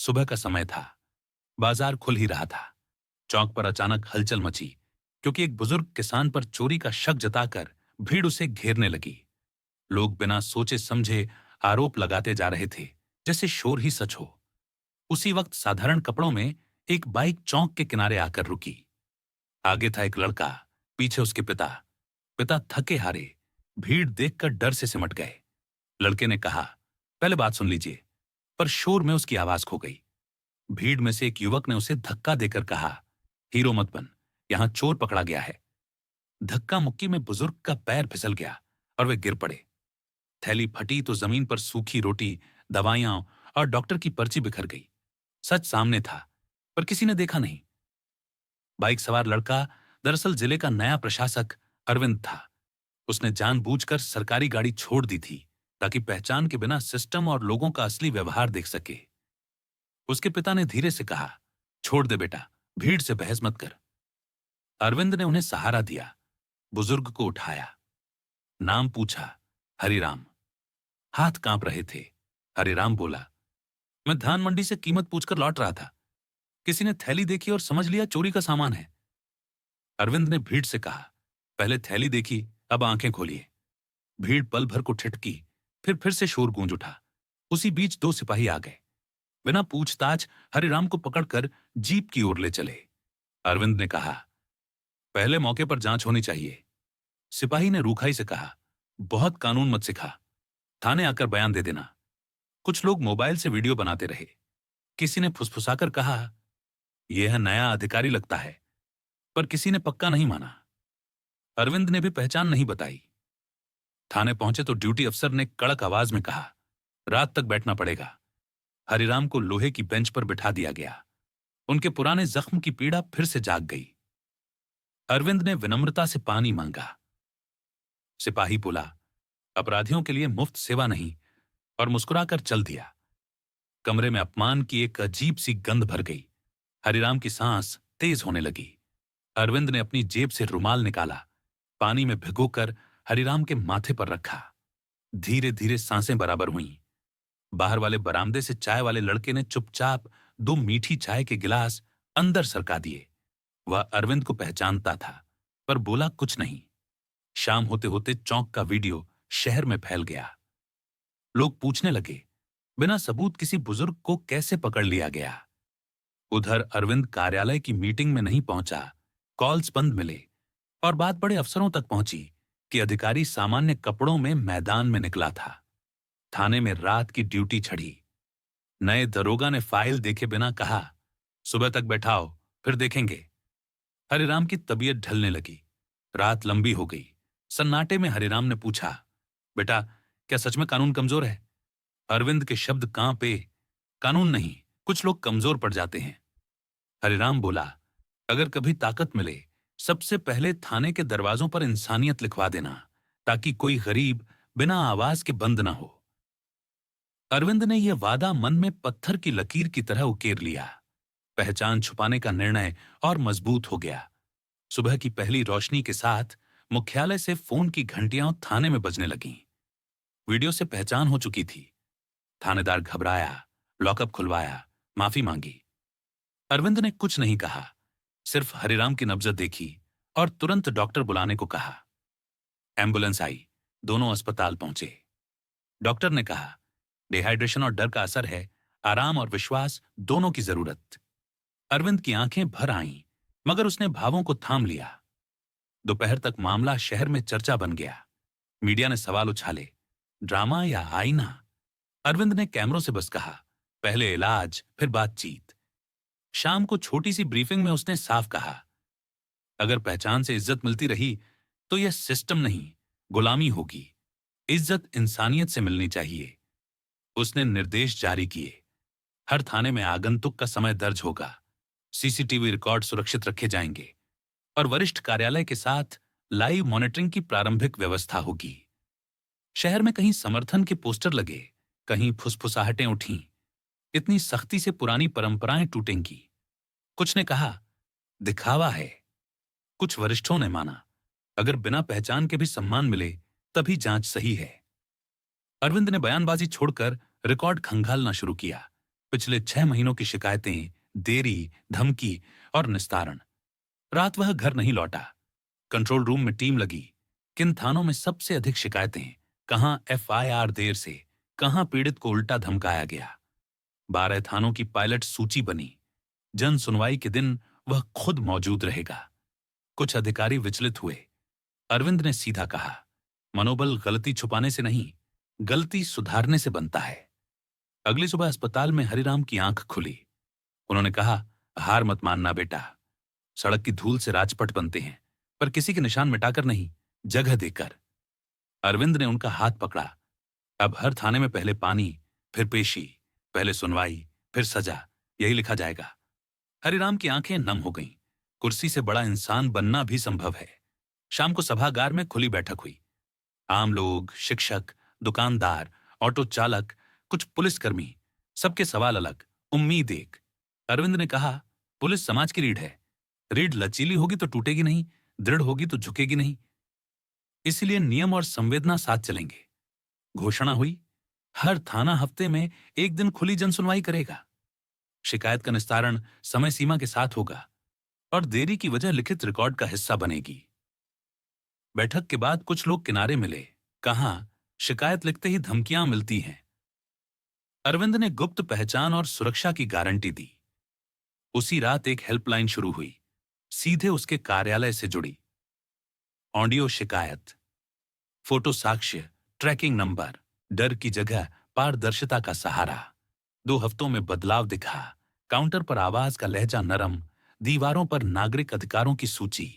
सुबह का समय था। बाजार खुल ही रहा था। चौक पर अचानक हलचल मची, क्योंकि एक बुजुर्ग किसान पर चोरी का शक जताकर भीड़ उसे घेरने लगी। लोग बिना सोचे समझे आरोप लगाते जा रहे थे, जैसे शोर ही सच हो। उसी वक्त साधारण कपड़ों में एक बाइक चौक के किनारे आकर रुकी। आगे था एक लड़का, पीछे उसके पिता। पिता थके हारे भीड़ देखकर डर से सिमट गए। लड़के ने कहा, पहले बात सुन लीजिए। पर शोर में उसकी आवाज खो गई। भीड़ में से एक युवक ने उसे धक्का देकर कहा, हीरो मत बन, यहां चोर पकड़ा गया है। धक्का मुक्की में बुजुर्ग का पैर फिसल गया और वे गिर पड़े। थैली फटी तो जमीन पर सूखी रोटी, दवाइयां और डॉक्टर की पर्ची बिखर गई। सच सामने था, पर किसी ने देखा नहीं। बाइक सवार लड़का दरअसल जिले का नया प्रशासक अरविंद था। उसने जानबूझकर सरकारी गाड़ी छोड़ दी थी, ताकि पहचान के बिना सिस्टम और लोगों का असली व्यवहार देख सके। उसके पिता ने धीरे से कहा, छोड़ दे बेटा, भीड़ से बहस मत कर। अरविंद ने उन्हें सहारा दिया, बुजुर्ग को उठाया। नाम पूछा, हरिराम। हाथ कांप रहे थे। हरिराम बोला, मैं धान मंडी से कीमत पूछकर लौट रहा था। किसी ने थैली देखी और समझ लिया चोरी का सामान है। अरविंद ने भीड़ से कहा, पहले थैली देखी, अब आंखें खोलिए। भीड़ पल भर को ठिठकी, फिर से शोर गूंज उठा। उसी बीच दो सिपाही आ गए। बिना पूछताछ हरिराम को पकड़कर जीप की ओर ले चले। अरविंद ने कहा, पहले मौके पर जांच होनी चाहिए। सिपाही ने रूखाई से कहा, बहुत कानून मत सिखा, थाने आकर बयान दे देना। कुछ लोग मोबाइल से वीडियो बनाते रहे। किसी ने फुसफुसाकर कहा, यह है नया अधिकारी लगता है, पर किसी ने पक्का नहीं माना। अरविंद ने भी पहचान नहीं बताई। थाने पहुंचे तो ड्यूटी अफसर ने कड़क आवाज में कहा, रात तक बैठना पड़ेगा। हरिराम को लोहे की बेंच पर बिठा दिया गया। उनके पुराने जख्म की पीड़ा फिर से जाग गई। अरविंद ने विनम्रता से पानी मांगा। सिपाही बोला, अपराधियों के लिए मुफ्त सेवा नहीं, और मुस्कुराकर चल दिया। कमरे में अपमान की एक अजीब सी गंध भर गई। हरिराम की सांस तेज होने लगी। अरविंद ने अपनी जेब से रुमाल निकाला, पानी में भिगोकर हरिराम के माथे पर रखा। धीरे धीरे सांसें बराबर हुईं। बाहर वाले बरामदे से चाय वाले लड़के ने चुपचाप दो मीठी चाय के गिलास अंदर सरका दिए। वह अरविंद को पहचानता था, पर बोला कुछ नहीं। शाम होते होते चौक का वीडियो शहर में फैल गया। लोग पूछने लगे, बिना सबूत किसी बुजुर्ग को कैसे पकड़ लिया गया। उधर अरविंद कार्यालय की मीटिंग में नहीं पहुंचा। कॉल्स बंद मिले और बात बड़े अफसरों तक पहुंची कि अधिकारी सामान्य कपड़ों में मैदान में निकला था। थाने में रात की ड्यूटी छड़ी। नए दरोगा ने फाइल देखे बिना कहा, सुबह तक बैठाओ, फिर देखेंगे। हरिराम की तबीयत ढलने लगी। रात लंबी हो गई। सन्नाटे में हरिराम ने पूछा, बेटा, क्या सच में कानून कमजोर है? अरविंद के शब्द कांपे। कानून नहीं, कुछ लोग कमजोर पड़ जाते हैं। हरिराम बोला, अगर कभी ताकत मिले, सबसे पहले थाने के दरवाजों पर इंसानियत लिखवा देना, ताकि कोई गरीब बिना आवाज के बंद ना हो। अरविंद ने यह वादा मन में पत्थर की लकीर की तरह उकेर लिया। पहचान छुपाने का निर्णय और मजबूत हो गया। सुबह की पहली रोशनी के साथ मुख्यालय से फोन की घंटियां थाने में बजने लगीं। वीडियो से पहचान हो चुकी थी। थानेदार घबराया, लॉकअप खुलवाया, माफी मांगी। अरविंद ने कुछ नहीं कहा, सिर्फ हरिराम की नब्ज देखी और तुरंत डॉक्टर बुलाने को कहा। एम्बुलेंस आई, दोनों अस्पताल पहुंचे। डॉक्टर ने कहा, डिहाइड्रेशन और डर का असर है, आराम और विश्वास दोनों की जरूरत। अरविंद की आंखें भर आईं, मगर उसने भावों को थाम लिया। दोपहर तक मामला शहर में चर्चा बन गया। मीडिया ने सवाल उछाले, ड्रामा या आईना? अरविंद ने कैमरों से बस कहा, पहले इलाज, फिर बातचीत। शाम को छोटी सी ब्रीफिंग में उसने साफ कहा, अगर पहचान से इज्जत मिलती रही तो यह सिस्टम नहीं, गुलामी होगी। इज्जत इंसानियत से मिलनी चाहिए। उसने निर्देश जारी किए, हर थाने में आगंतुक का समय दर्ज होगा, सीसीटीवी रिकॉर्ड सुरक्षित रखे जाएंगे और वरिष्ठ कार्यालय के साथ लाइव मॉनिटरिंग की प्रारंभिक व्यवस्था होगी। शहर में कहीं समर्थन के पोस्टर लगे, कहीं फुसफुसाहटें उठीं। इतनी सख्ती से पुरानी परंपराएं टूटेंगी। कुछ ने कहा, दिखावा है। कुछ वरिष्ठों ने माना, अगर बिना पहचान के भी सम्मान मिले तभी जांच सही है। अरविंद ने बयानबाजी छोड़कर रिकॉर्ड खंगालना शुरू किया। पिछले 6 महीनों की शिकायतें, देरी, धमकी और निस्तारण। रात वह घर नहीं लौटा। कंट्रोल रूम में टीम लगी। किन थानों में सबसे अधिक शिकायतें, कहां एफआईआर देर से, कहां पीड़ित को उल्टा धमकाया गया। 12 थानों की पायलट सूची बनी। जन सुनवाई के दिन वह खुद मौजूद रहेगा। कुछ अधिकारी विचलित हुए। अरविंद ने सीधा कहा, मनोबल गलती छुपाने से नहीं, गलती सुधारने से बनता है। अगली सुबह अस्पताल में हरिराम की आंख खुली। उन्होंने कहा, हार मत मानना बेटा। सड़क की धूल से राजपट बनते हैं, पर किसी के निशान मिटाकर नहीं, जगह देकर। अरविंद ने उनका हाथ पकड़ा। अब हर थाने में पहले पानी, फिर पेशी, पहले सुनवाई, फिर सजा, यही लिखा जाएगा। हरिराम की आंखें नम हो गईं। कुर्सी से बड़ा इंसान बनना भी संभव है। शाम को सभागार में खुली बैठक हुई। आम लोग, शिक्षक, दुकानदार, ऑटो चालक, कुछ पुलिसकर्मी, सबके सवाल अलग, उम्मीद एक। अरविंद ने कहा, पुलिस समाज की रीढ़ है। रीढ़ लचीली होगी तो टूटेगी नहीं, दृढ़ होगी तो झुकेगी नहीं। इसलिए नियम और संवेदना साथ चलेंगे। घोषणा हुई, हर थाना हफ्ते में एक दिन खुली जनसुनवाई करेगा। शिकायत का निस्तारण समय सीमा के साथ होगा और देरी की वजह लिखित रिकॉर्ड का हिस्सा बनेगी। बैठक के बाद कुछ लोग किनारे मिले। कहा, शिकायत लिखते ही धमकियां मिलती हैं। अरविंद ने गुप्त पहचान और सुरक्षा की गारंटी दी। उसी रात एक हेल्पलाइन शुरू हुई, सीधे उसके कार्यालय से जुड़ी। ऑडियो शिकायत, फोटो साक्ष्य, ट्रैकिंग नंबर, डर की जगह पारदर्शिता का सहारा। 2 हफ्तों में बदलाव दिखा। काउंटर पर आवाज का लहजा नरम, दीवारों पर नागरिक अधिकारों की सूची।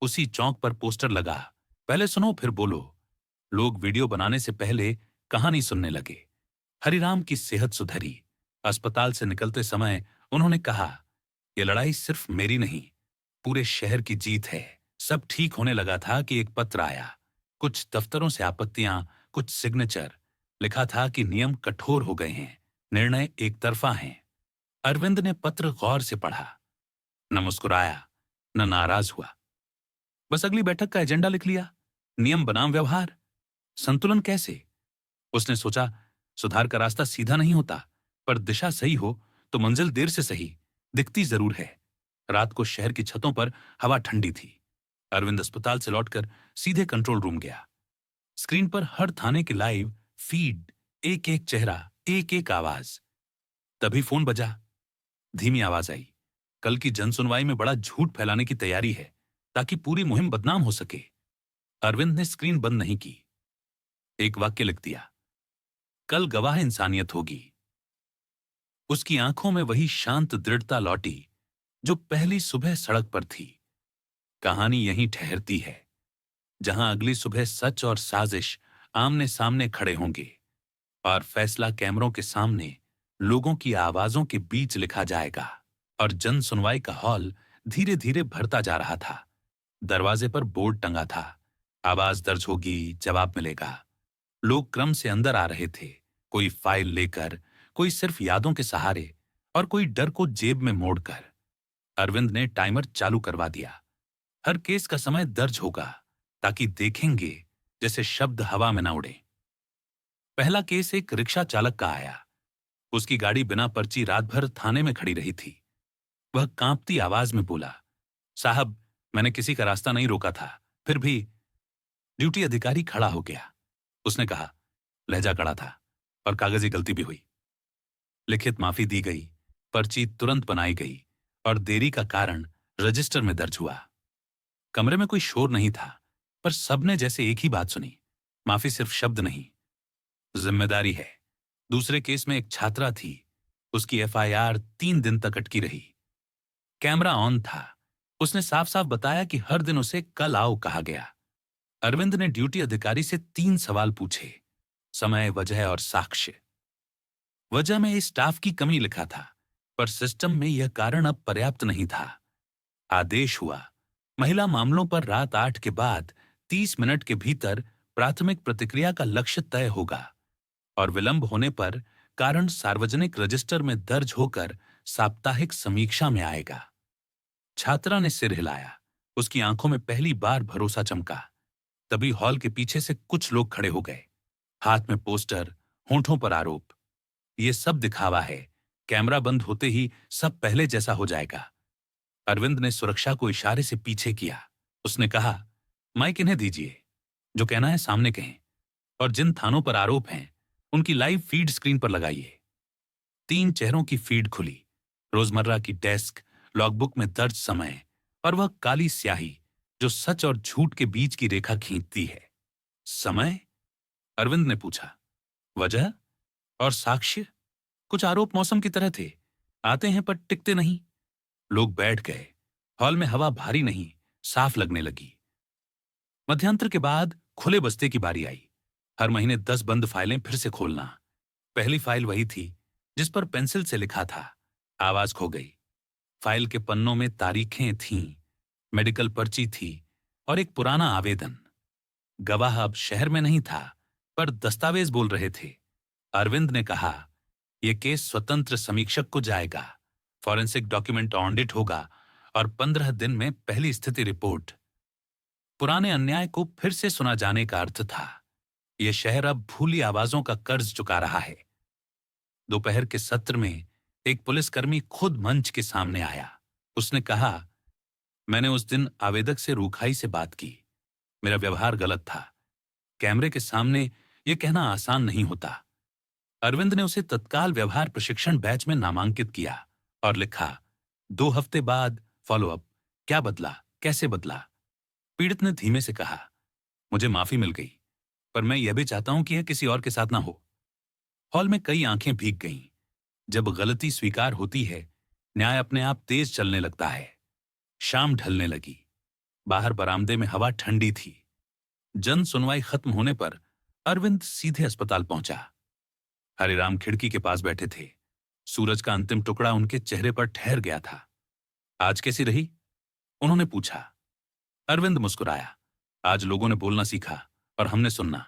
उसी चौक पर पोस्टर लगा, पहले सुनो फिर बोलो। लोग वीडियो बनाने से पहले कहानी सुनने लगे। हरिराम की सेहत सुधरी। अस्पताल से निकलते समय उन्होंने कहा, यह लड़ाई सिर्फ मेरी नहीं, पूरे शहर की जीत है। सब ठीक होने लगा था कि एक पत्र आया। कुछ दफ्तरों से आपत्तियां, कुछ सिग्नेचर। लिखा था कि नियम कठोर हो गए हैं, निर्णय एक तरफा हैं। अरविंद ने पत्र गौर से पढ़ा। न मुस्कुराया, न नाराज हुआ। बस अगली बैठक का एजेंडा लिख लिया। नियम बनाम व्यवहार, संतुलन कैसे? उसने सोचा, सुधार का रास्ता सीधा नहीं होता, पर दिशा सही हो तो मंजिल देर से सही दिखती जरूर है। रात को शहर की छतों पर हवा ठंडी थी। अरविंद अस्पताल से लौटकर सीधे कंट्रोल रूम गया। स्क्रीन पर हर थाने की लाइव फीड, एक एक चेहरा, एक एक आवाज। तभी फोन बजा। धीमी आवाज आई, कल की जनसुनवाई में बड़ा झूठ फैलाने की तैयारी है, ताकि पूरी मुहिम बदनाम हो सके। अरविंद ने स्क्रीन बंद नहीं की। एक वाक्य लिख दिया, कल गवाह इंसानियत होगी। उसकी आंखों में वही शांत दृढ़ता लौटी जो पहली सुबह सड़क पर थी। कहानी यहीं ठहरती है, जहां अगली सुबह सच और साजिश आमने सामने खड़े होंगे और फैसला कैमरों के सामने लोगों की आवाजों के बीच लिखा जाएगा। और जन सुनवाई का हॉल धीरे धीरे भरता जा रहा था। दरवाजे पर बोर्ड टंगा था, आवाज दर्ज होगी, जवाब मिलेगा। लोग क्रम से अंदर आ रहे थे, कोई फाइल लेकर, कोई सिर्फ यादों के सहारे और कोई डर को जेब में मोड़कर। अरविंद ने टाइमर चालू करवा दिया। हर केस का समय दर्ज होगा, ताकि देखेंगे जैसे शब्द हवा में न उड़े। पहला केस एक रिक्शा चालक का आया। उसकी गाड़ी बिना पर्ची रात भर थाने में खड़ी रही थी। वह कांपती आवाज में बोला, साहब, मैंने किसी का रास्ता नहीं रोका था, फिर भी। ड्यूटी अधिकारी खड़ा हो गया। उसने कहा, लहजा कड़ा था और कागजी गलती भी हुई। लिखित माफी दी गई, पर्ची तुरंत बनाई गई और देरी का कारण रजिस्टर में दर्ज हुआ। कमरे में कोई शोर नहीं था, पर सबने जैसे एक ही बात सुनी, माफी सिर्फ शब्द नहीं, जिम्मेदारी है। दूसरे केस में एक छात्रा थी। उसकी एफआईआर 3 दिन तक अटकी रही। कैमरा ऑन था। उसने साफ साफ बताया कि हर दिन उसे कल आओ कहा गया। अरविंद ने ड्यूटी अधिकारी से 3 सवाल पूछे, समय, वजह और साक्ष्य। वजह में इस स्टाफ की कमी लिखा था, पर सिस्टम में यह कारण अब पर्याप्त नहीं था। आदेश हुआ, महिला मामलों पर रात 8 के बाद 30 मिनट के भीतर प्राथमिक प्रतिक्रिया का लक्ष्य तय होगा और विलंब होने पर कारण सार्वजनिक रजिस्टर में दर्ज होकर साप्ताहिक समीक्षा में आएगा। छात्रा ने सिर हिलाया। उसकी आंखों में पहली बार भरोसा चमका। तभी हॉल के पीछे से कुछ लोग खड़े हो गए, हाथ में पोस्टर, होंठों पर आरोप। ये सब दिखावा है, कैमरा बंद होते ही सब पहले जैसा हो जाएगा। अरविंद ने सुरक्षा को इशारे से पीछे किया। उसने कहा, माइक इन्हें दीजिए, जो कहना है सामने कहें, और जिन थानों पर आरोप हैं उनकी लाइव फीड स्क्रीन पर लगाइए। 3 चेहरों की फीड खुली, रोजमर्रा की डेस्क, लॉगबुक में दर्ज समय और वह काली स्याही जो सच और झूठ के बीच की रेखा खींचती है। समय? अरविंद ने पूछा। वजह और साक्ष्य? कुछ आरोप मौसम की तरह थे, आते हैं पर टिकते नहीं। लोग बैठ गए। हॉल में हवा भारी नहीं, साफ लगने लगी। मध्यांतर के बाद खुले बस्ते की बारी आई। हर महीने 10 बंद फाइलें फिर से खोलना। पहली फाइल वही थी जिस पर पेंसिल से लिखा था। आवाज खो गई। फाइल के पन्नों में तारीखें थीं, मेडिकल पर्ची थी और एक पुराना आवेदन। गवाह अब शहर में नहीं था, पर दस्तावेज बोल रहे थे। अरविंद ने कहा, यह केस स्वतंत्र समीक्षक को जाएगा, फॉरेंसिक डॉक्यूमेंट ऑडिट होगा और 15 दिन में पहली स्थिति रिपोर्ट। पुराने अन्याय को फिर से सुना जाने का अर्थ था। यह शहर अब भूली आवाजों का कर्ज चुका रहा है। दोपहर के सत्र में एक पुलिसकर्मी खुद मंच के सामने आया। उसने कहा, मैंने उस दिन आवेदक से रूखाई से बात की। मेरा व्यवहार गलत था। कैमरे के सामने यह कहना आसान नहीं होता। अरविंद ने उसे तत्काल व्यवहार प्रशिक्षण बैच में नामांकित किया और लिखा, 2 हफ्ते बाद फॉलोअप। क्या बदला, कैसे बदला? पीड़ित ने धीमे से कहा, मुझे माफी मिल गई, पर मैं यह भी चाहता हूं कि यह किसी और के साथ ना हो। हॉल में कई आंखें भीग गईं। जब गलती स्वीकार होती है, न्याय अपने आप तेज चलने लगता है। शाम ढलने लगी। बाहर बरामदे में हवा ठंडी थी। जन सुनवाई खत्म होने पर अरविंद सीधे अस्पताल पहुंचा। हरिराम खिड़की के पास बैठे थे। सूरज का अंतिम टुकड़ा उनके चेहरे पर ठहर गया था। आज कैसी रही? उन्होंने पूछा। अरविंद मुस्कुराया। आज लोगों ने बोलना सीखा और हमने सुनना।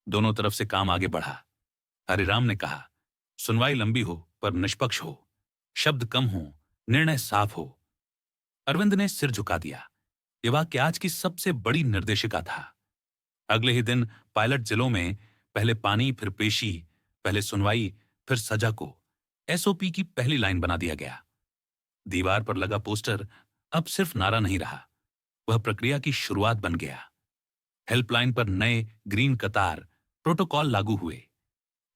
दोनों तरफ से काम आगे बढ़ा। हरिराम ने कहा, सुनवाई लंबी हो पर निष्पक्ष हो, शब्द कम हो, निर्णय साफ हो। अरविंद ने सिर झुका दिया। यह वाक्य आज की सबसे बड़ी निर्देशिका था। अगले ही दिन पायलट जिलों में पहले पानी फिर पेशी, पहले सुनवाई फिर सजा को एसओपी की पहली लाइन बना दिया गया। दीवार पर लगा पोस्टर अब सिर्फ नारा नहीं रहा, वह प्रक्रिया की शुरुआत बन गया। हेल्पलाइन पर नए ग्रीन कतार प्रोटोकॉल लागू हुए।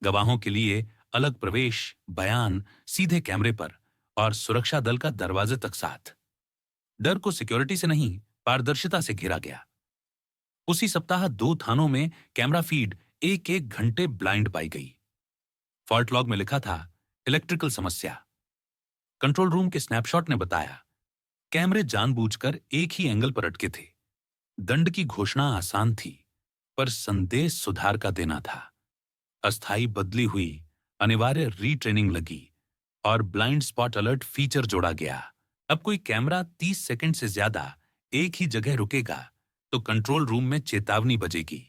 गवाहों के लिए अलग प्रवेश, बयान सीधे कैमरे पर और सुरक्षा दल का दरवाजे तक साथ। डर को सिक्योरिटी से नहीं, पारदर्शिता से घेरा गया। उसी सप्ताह 2 थानों में कैमरा फीड 1-1 घंटे ब्लाइंड पाई गई। फॉल्ट लॉग में लिखा था, इलेक्ट्रिकल समस्या। कंट्रोल रूम के स्नैपशॉट ने बताया, कैमरे जानबूझकर एक ही एंगल पर अटके थे। दंड की घोषणा आसान थी, पर संदेश सुधार का देना था। अस्थायी बदली हुई, अनिवार्य रीट्रेनिंग लगी और ब्लाइंड स्पॉट अलर्ट फीचर जोड़ा गया। अब कोई कैमरा 30 सेकंड से ज्यादा एक ही जगह रुकेगा तो कंट्रोल रूम में चेतावनी बजेगी।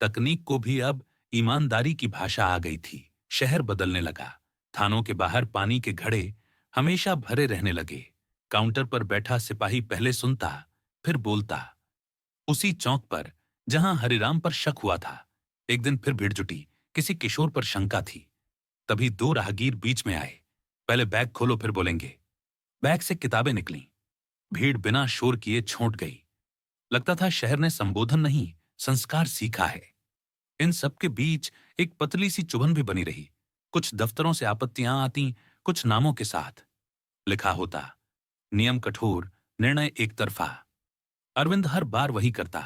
तकनीक को भी अब ईमानदारी की भाषा आ गई थी। शहर बदलने लगा। थानों के बाहर पानी के घड़े हमेशा भरे रहने लगे। काउंटर पर बैठा सिपाही पहले सुनता, फिर बोलता। उसी चौक पर जहां हरिराम पर शक हुआ था, एक दिन फिर भीड़ जुटी। किसी किशोर पर शंका थी। तभी 2 राहगीर बीच में आए। पहले बैग खोलो फिर बोलेंगे। बैग से किताबें निकलीं। भीड़ बिना शोर किए छूट गई। लगता था शहर ने संबोधन नहीं, संस्कार सीखा है। इन सबके बीच एक पतली सी चुभन भी बनी रही। कुछ दफ्तरों से आपत्तियां आती, कुछ नामों के साथ लिखा होता, नियम कठोर, निर्णय एक तरफा। अरविंद हर बार वही करता।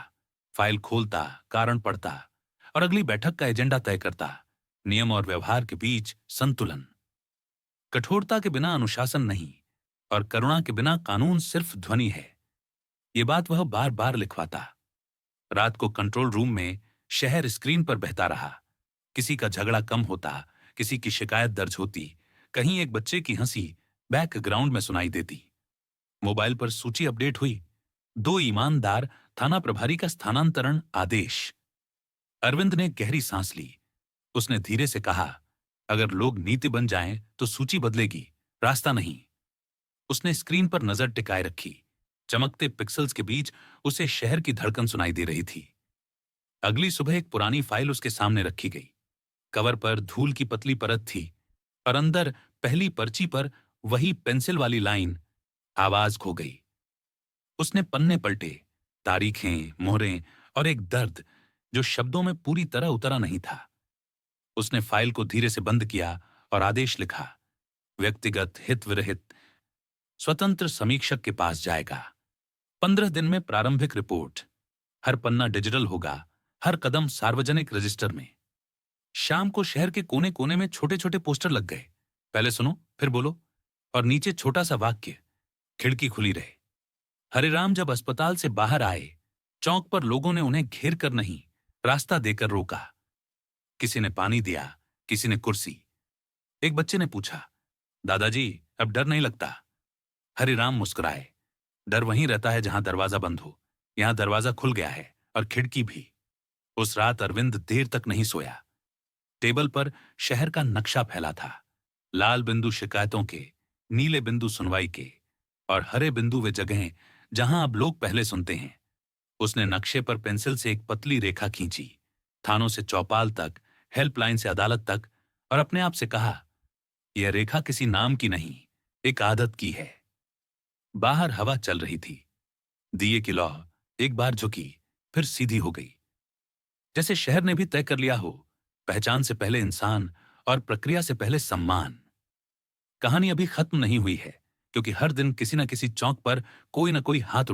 फाइल खोलता, कारण पढ़ता और अगली बैठक का एजेंडा तय करता। नियम और व्यवहार के बीच संतुलन। कठोरता के बिना अनुशासन नहीं और करुणा के बिना कानून सिर्फ ध्वनि है। ये बात वह बार बार लिखवाता। रात को कंट्रोल रूम में शहर स्क्रीन पर बहता रहा। किसी का झगड़ा कम होता, किसी की शिकायत दर्ज होती, कहीं एक बच्चे की हंसी बैकग्राउंड में सुनाई देती। मोबाइल पर सूची अपडेट हुई। 2 ईमानदार थाना प्रभारी का स्थानांतरण आदेश। अरविंद ने गहरी सांस ली। उसने धीरे से कहा, अगर लोग नीति बन जाएं तो सूची बदलेगी, रास्ता नहीं। उसने स्क्रीन पर नजर टिकाए रखी। चमकते पिक्सल्स के बीच उसे शहर की धड़कन सुनाई दे रही थी। अगली सुबह एक पुरानी फाइल उसके सामने रखी गई। कवर पर धूल की पतली परत थी और अंदर पहली पर्ची पर वही पेंसिल वाली लाइन, आवाज खो गई। उसने पन्ने पलटे, तारीखें, मोहरें और एक दर्द जो शब्दों में पूरी तरह उतरा नहीं था। उसने फाइल को धीरे से बंद किया और आदेश लिखा, व्यक्तिगत हित विरहित स्वतंत्र समीक्षक के पास जाएगा। 15 दिन में प्रारंभिक रिपोर्ट। हर पन्ना डिजिटल होगा, हर कदम सार्वजनिक रजिस्टर में। शाम को शहर के कोने कोने में छोटे छोटे पोस्टर लग गए। पहले सुनो, फिर बोलो। और नीचे छोटा सा वाक्य, खिड़की खुली रहे। हरिराम जब अस्पताल से बाहर आए, चौक पर लोगों ने उन्हें घेर कर नहीं, रास्ता देकर रोका। किसी ने पानी दिया, किसी ने कुर्सी। एक बच्चे ने पूछा, दादाजी अब डर नहीं लगता? हरिराम मुस्कुराए, डर वहीं रहता है जहां दरवाजा बंद हो। यहां दरवाजा खुल गया है और खिड़की भी। उस रात अरविंद देर तक नहीं सोया। टेबल पर शहर का नक्शा फैला था, लाल बिंदु शिकायतों के, नीले बिंदु सुनवाई के, और हरे बिंदु वे जगहें जहां अब लोग पहले सुनते हैं। उसने नक्शे पर पेंसिल से एक पतली रेखा खींची, थानों से चौपाल तक, हेल्पलाइन से अदालत तक, और अपने आप से कहा, यह रेखा किसी नाम की नहीं, एक आदत की है। बाहर हवा चल रही थी। दिए की लौ एक बार झुकी, फिर सीधी हो गई, जैसे शहर ने भी तय कर लिया हो, पहचान से पहले इंसान और प्रक्रिया से पहले सम्मान। कहानी अभी खत्म नहीं हुई है, क्योंकि हर दिन किसी न किसी चौक पर कोई न कोई हाथ